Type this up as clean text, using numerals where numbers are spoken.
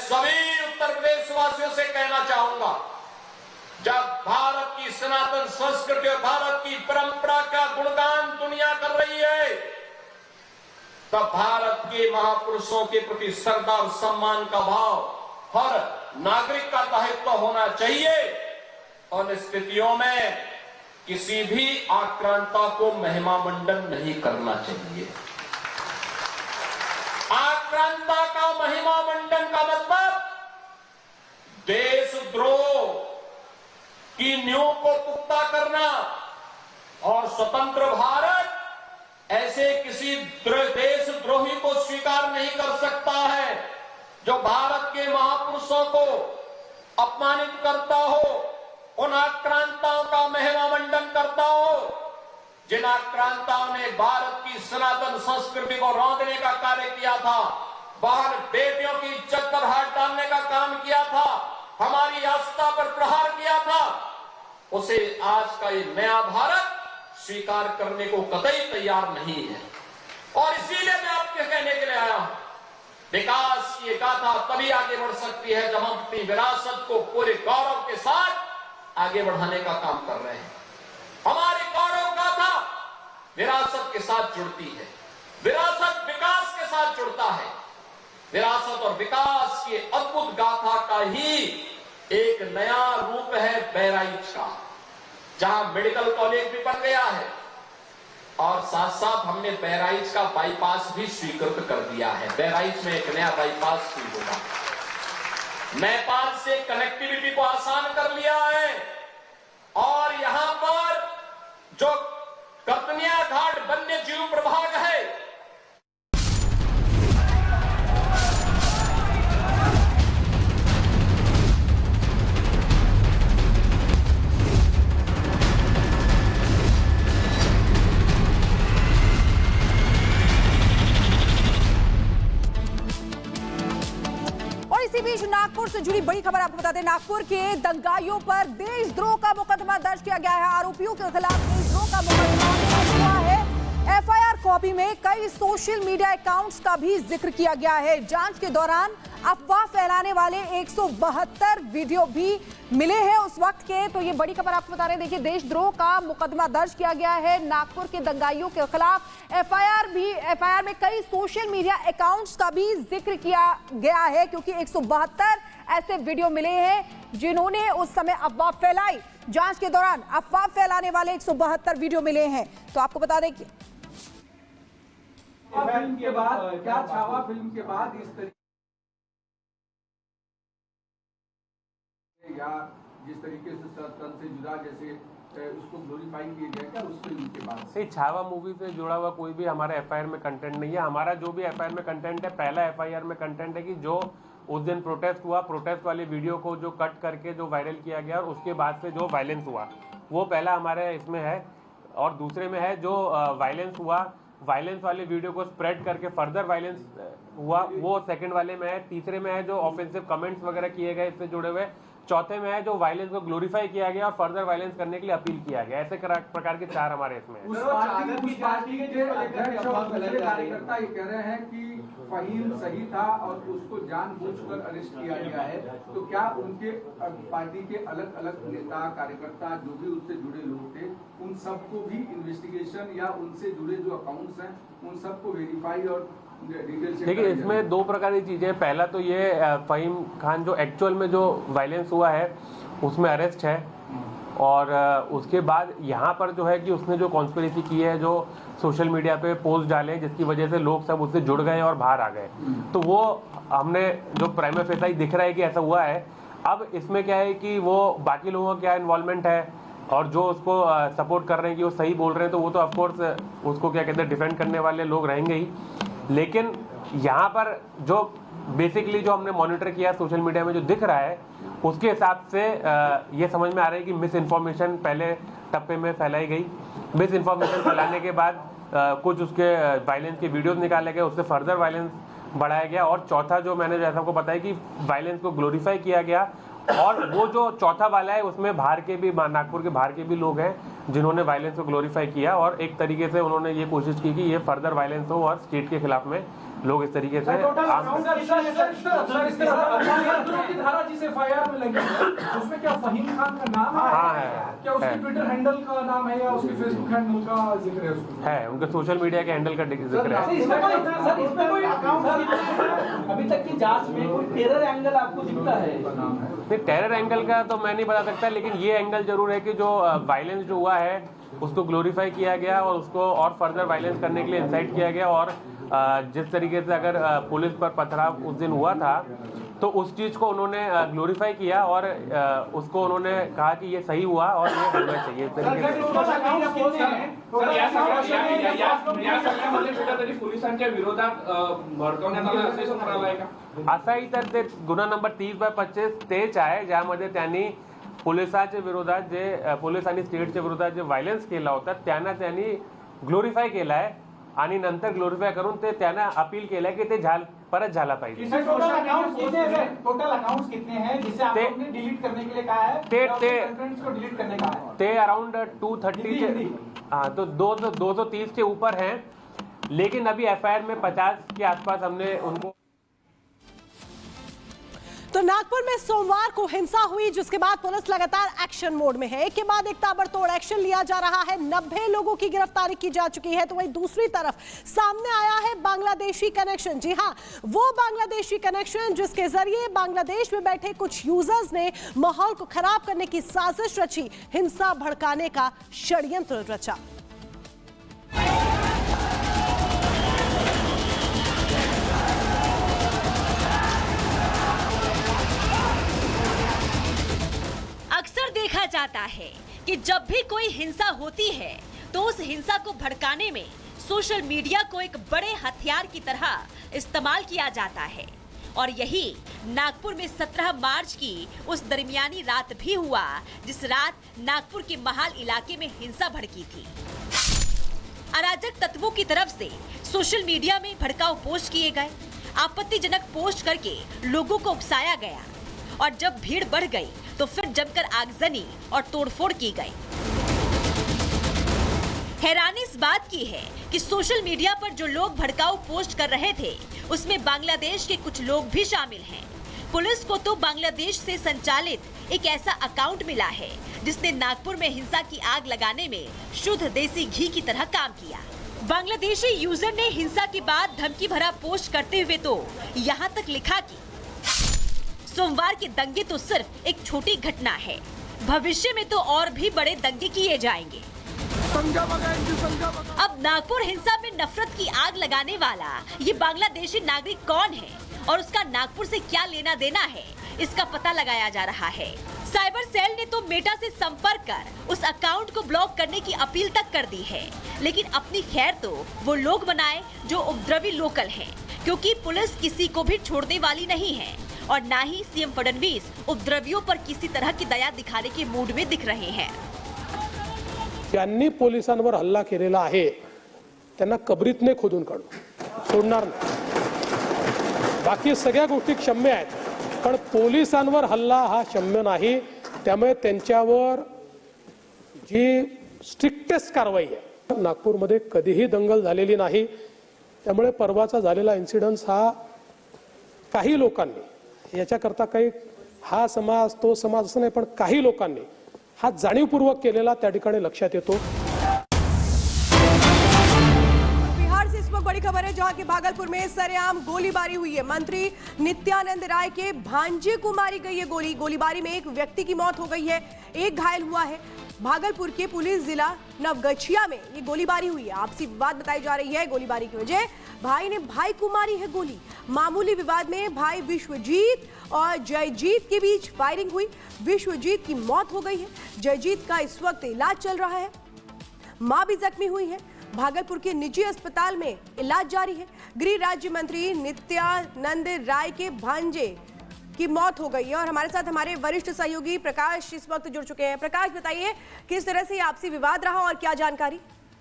सभी उत्तर प्रदेश वासियों से कहना चाहूंगा, जब भारत की सनातन संस्कृति और भारत की परंपरा का गुणगान दुनिया कर रही है, तब भारत के महापुरुषों के प्रति श्रद्धा और सम्मान का भाव हर नागरिक का दायित्व होना चाहिए और इन स्थितियों में किसी भी आक्रांता को महिमा मंडन नहीं करना चाहिए। आक्रांता का महिमा मंडन का मतलब देशद्रोह की नींव को पुख्ता करना, और स्वतंत्र भारत ऐसे किसी देशद्रोही को स्वीकार नहीं कर सकता है जो भारत के महापुरुषों को अपमानित करता हो, उन आक्रांताओं का महिमा मंडन करता हो, जिन आक्रांताओं ने भारत की सनातन संस्कृति को रौंदने का कार्य किया था, बाहर बेटियों की इज्जत पर हाथ डालने का काम किया था, हमारी आस्था पर प्रहार किया था, उसे आज का ये नया भारत स्वीकार करने को कतई तैयार नहीं है। और इसीलिए मैं आपके कहने के लिए आया हूं, विकास की गाथा तभी आगे बढ़ सकती है जब हम अपनी विरासत को पूरे गौरव के साथ आगे बढ़ाने का काम कर रहे हैं। हमारी गौरव गाथा विरासत के साथ जुड़ती है, विरासत विकास के साथ जुड़ता है। विरासत और विकास की अद्भुत गाथा का ही एक नया रूप है बहराइच का, जहां मेडिकल कॉलेज भी बन गया है और साथ साथ हमने बहराइच का बाईपास भी स्वीकृत कर दिया है। बहराइच में एक नया बाईपास शुरू होगा, नेपाल से कनेक्टिविटी को आसान कर लिया है और यहां पर जो कतनिया घाट वन्य जीव प्रभाग है, इसी बीच नागपुर से जुड़ी बड़ी खबर आपको बता दें, नागपुर के दंगाइयों पर देशद्रोह का मुकदमा दर्ज किया गया है। आरोपियों के खिलाफ देशद्रोह का मुकदमा दर्ज हुआ है। एफआईआर कॉपी में कई सोशल मीडिया अकाउंट्स का भी जिक्र किया गया है। जांच के दौरान अफवाह फैलाने वाले 172 वीडियो भी मिले हैं उस वक्त के। तो ये बड़ी खबर आपको बता रहे हैं, देखिए देशद्रोह का मुकदमा दर्ज किया गया है नागपुर के दंगाइयों के खिलाफ। एफआईआर में कई सोशल मीडिया अकाउंट्स का भी जिक्र किया गया है, क्योंकि 172 ऐसे वीडियो मिले हैं जिन्होंने उस समय अफवाह फैलाई। जांच के दौरान अफवाह फैलाने वाले 172 वीडियो मिले हैं। तो आपको बता दें कि फिल्म के बाद क्या छावा फिल्म के बाद इस तरीके या जिस तरीके से तन से जुड़ा, जैसे उसको ग्लोरीफाई किया गया, क्या उस फिल्म के बाद से छावा मूवी से जुड़ा हुआ कोई भी हमारे एफआईआर में कंटेंट नहीं है। हमारा जो भी एफआईआर में कंटेंट है, पहला एफआईआर में कंटेंट है कि जो उस दिन प्रोटेस्ट हुआ, प्रोटेस्ट वाले वीडियो को जो कट करके जो वायरल किया गया और उसके बाद से जो वायलेंस हुआ, वो पहला हमारे इसमें है। और दूसरे में है जो वायलेंस हुआ, वायलेंस वाले वीडियो को स्प्रेड करके फर्दर वायलेंस हुआ, वो सेकंड वाले में है। तीसरे में है जो ऑफेंसिव कमेंट्स वगैरह किए गए इससे जुड़े हुए। चौथे में है जो वायलेंस को ग्लोरीफाई किया गया और फर्दर वायलेंस करने के लिए अपील किया गया। ऐसे प्रकार के 4 हमारे इसमें है। उस पार्टी के जो अध्यक्ष और दूसरे कार्यकर्ता ये कह रहे हैं कि फहीम सही था और उसको जानबूझकर अरेस्ट किया गया है, तो क्या उनके पार्टी के अलग अलग नेता कार्यकर्ता जो भी उससे जुड़े लोग थे, उन सबको भी इन्वेस्टिगेशन या उनसे जुड़े जो अकाउंट्स हैं उन सबको वेरीफाई और देखिए इसमें 2 प्रकार की चीजें। पहला तो ये फहीम खान जो एक्चुअल में जो वायलेंस हुआ है उसमें अरेस्ट है, और उसके बाद यहाँ पर जो है कि उसने जो कॉन्स्पिरेसी की है, जो सोशल मीडिया पे पोस्ट डाले जिसकी वजह से लोग सब उससे जुड़ गए और बाहर आ गए, तो वो हमने जो प्राइमा फेसाई दिख रहा है कि ऐसा हुआ है। अब इसमें क्या है कि वो बाकी लोगों का क्या इन्वॉल्वमेंट है और जो उसको सपोर्ट कर रहे हैं कि वो सही बोल रहे हैं, तो वो तो ऑफकोर्स उसको क्या कहते हैं डिफेंड करने वाले लोग रहेंगे ही। लेकिन यहाँ पर जो बेसिकली जो हमने मॉनिटर किया सोशल मीडिया में जो दिख रहा है, उसके हिसाब से ये समझ में आ रहा है कि मिस इन्फॉर्मेशन पहले टप्पे में फैलाई गई। मिस इन्फॉर्मेशन फैलाने के बाद कुछ उसके वायलेंस के वीडियोस निकाले गए, उससे फर्दर वायलेंस बढ़ाया गया। और चौथा जो मैंने जैसा आपको बताया कि वायलेंस को ग्लोरीफाई किया गया, और वो जो चौथा वाला है उसमें बाहर के भी, नागपुर के बाहर के भी लोग हैं जिन्होंने वायलेंस को ग्लोरीफाई किया, और एक तरीके से उन्होंने ये कोशिश की कि ये फर्दर वायलेंस हो और स्टेट के खिलाफ में लोग इस तरीके से धारा जिस FIR में लगी है उसमें क्या फहीम खान का नाम है? क्या उसके ट्विटर हैंडल का नाम है या उसके फेसबुक हैंडल का जिक्र है उसमें? है, उनके सोशल मीडिया के हैंडल का जिक्र है। इसमें कोई अभी तक की जांच में कोई टेरर एंगल आपको दिखता है? नहीं, टेरर एंगल का तो मैं नहीं बता सकता, लेकिन ये एंगल जरूर है कि जो वायलेंस जो हुआ है उसको ग्लोरीफाई किया गया और उसको और फर्दर वायलेंस करने के लिए इंसाइट किया गया। और जिस तरीके से अगर पुलिस पर पथराव उस दिन हुआ था तो उस चीज़ को उन्होंने ग्लोरीफाई किया और उसको उन्होंने कहा कि ये सही हुआ और ये होना चाहिए। पोलिसांच्या विरोधात भडकवण्यात आलं असे समजलं आहे का? असाही तर ते गुन्हा नंबर 30/25 तेच आहे ज्यामध्ये त्यांनी पोलिसांच्या विरोधात जे पोलीस आणि स्टेटच्या विरोधात जे व्हायलन्स केला होता त्यांना त्यांनी ग्लोरीफाय केला आहे आणि नंतर ग्लोरीफाय करून ते त्यांना अपील केलं की ते परत झाला पाहिजे। टोटल अकाउंट्स कितने हैं जिसे आपने डिलीट करने के लिए कहा है? को डिलीट करने का है? ते अराउंड 230 हाँ तो 230 के ऊपर हैं, लेकिन अभी FIR में 50 के आसपास हमने उनको। तो नागपुर में सोमवार को हिंसा हुई जिसके बाद पुलिस लगातार एक्शन मोड में है। एक के बाद एक ताबड़तोड़ एक्शन लिया जा रहा है। 90 लोगों की गिरफ्तारी की जा चुकी है। तो वहीं दूसरी तरफ सामने आया है बांग्लादेशी कनेक्शन। जी हां, वो बांग्लादेशी कनेक्शन जिसके जरिए बांग्लादेश में बैठे कुछ यूजर्स ने माहौल को खराब करने की साजिश रची, हिंसा भड़काने का षड्यंत्र रचा। अक्सर देखा जाता है कि जब भी कोई हिंसा होती है तो उस हिंसा को भड़काने में सोशल मीडिया को एक बड़े हथियार की तरह इस्तेमाल किया जाता है। और यही नागपुर में 17 मार्च की उस दरमियानी रात भी हुआ जिस रात नागपुर के महाल इलाके में हिंसा भड़की थी। अराजक तत्वों की तरफ से सोशल मीडिया में भड़काऊ पोस्ट किए गए, आपत्तिजनक पोस्ट करके लोगों को उकसाया गया और जब भीड़ बढ़ गई तो फिर जमकर आगजनी और तोड़फोड़ की गई। हैरानी इस बात की है कि सोशल मीडिया पर जो लोग भड़काऊ पोस्ट कर रहे थे उसमें बांग्लादेश के कुछ लोग भी शामिल हैं। पुलिस को तो बांग्लादेश से संचालित एक ऐसा अकाउंट मिला है जिसने नागपुर में हिंसा की आग लगाने में शुद्ध देसी घी की तरह काम किया। बांग्लादेशी यूजर ने हिंसा के बाद धमकी भरा पोस्ट करते हुए तो यहाँ तक लिखा कि सोमवार के दंगे तो सिर्फ एक छोटी घटना है, भविष्य में तो और भी बड़े दंगे किए जाएंगे। अब नागपुर हिंसा में नफरत की आग लगाने वाला ये बांग्लादेशी नागरिक कौन है और उसका नागपुर से क्या लेना देना है, इसका पता लगाया जा रहा है। साइबर सेल ने तो मेटा से संपर्क कर उस अकाउंट को ब्लॉक करने की अपील तक कर दी है, लेकिन अपनी खैर तो वो लोग बनाए जो उपद्रवी लोकल हैं, क्योंकि पुलिस किसी को भी छोड़ने वाली नहीं है और ना ही सीएम फडणवीस उपद्रवियों पर किसी तरह की दया दिखाने के मूड में दिख रहे हैं। त्यांनी पोलिसांवर हल्ला केलेला आहे, त्यांना कबरीतने खोदून काढू, सोडणार नाही। बाकी सगळ्या गोष्टी क्षम्य आहेत, पण पोलिसांवर हल्ला हा क्षम्य नाही। त्यामुळे त्यांच्यावर जी स्ट्रिक्टेस्ट कारवाई आहे, नागपूरमध्ये कधीही दंगल झालेली नाही। त्यामुळे परवाचा झालेला इन्सिडेंस हा काही लोकांनी याच्याकरता काही हा समाज तो समाज असं नाही, पण काही लोकांनी हा जाणीवपूर्वक केलेला त्या ठिकाणी लक्षात येतो। बिहार से इस वक्त बड़ी खबर है जहां के भागलपुर में सरेआम गोलीबारी हुई है। मंत्री नित्यानंद राय के भांजे को मारी गई है गोली। गोलीबारी में एक व्यक्ति की मौत हो गई है, एक घायल हुआ है। भागलपुर के पुलिस जिला नवगछिया में ये गोलीबारी हुई है। आपसी विवाद बताई जा रही है। गोलीबारी की वजह भाई ने भाई को मारी है गोली। मामूली विवाद में भाई विश्वजीत और जयजीत के बीच फायरिंग हुई। विश्वजीत की मौत हो गई है, जयजीत का इस वक्त इलाज चल रहा है। मां भी जख्मी हुई है। भागलपुर के निजी अस्पताल में इलाज जारी है। गृह राज्य मंत्री नित्यानंद राय के भांजे की मौत हो गई है और हमारे साथ हमारे वरिष्ठ सहयोगी प्रकाश इस वक्त जुड़ चुके हैं। प्रकाश, बताइए किस तरह से आपसी विवाद रहा और क्या जानकारी?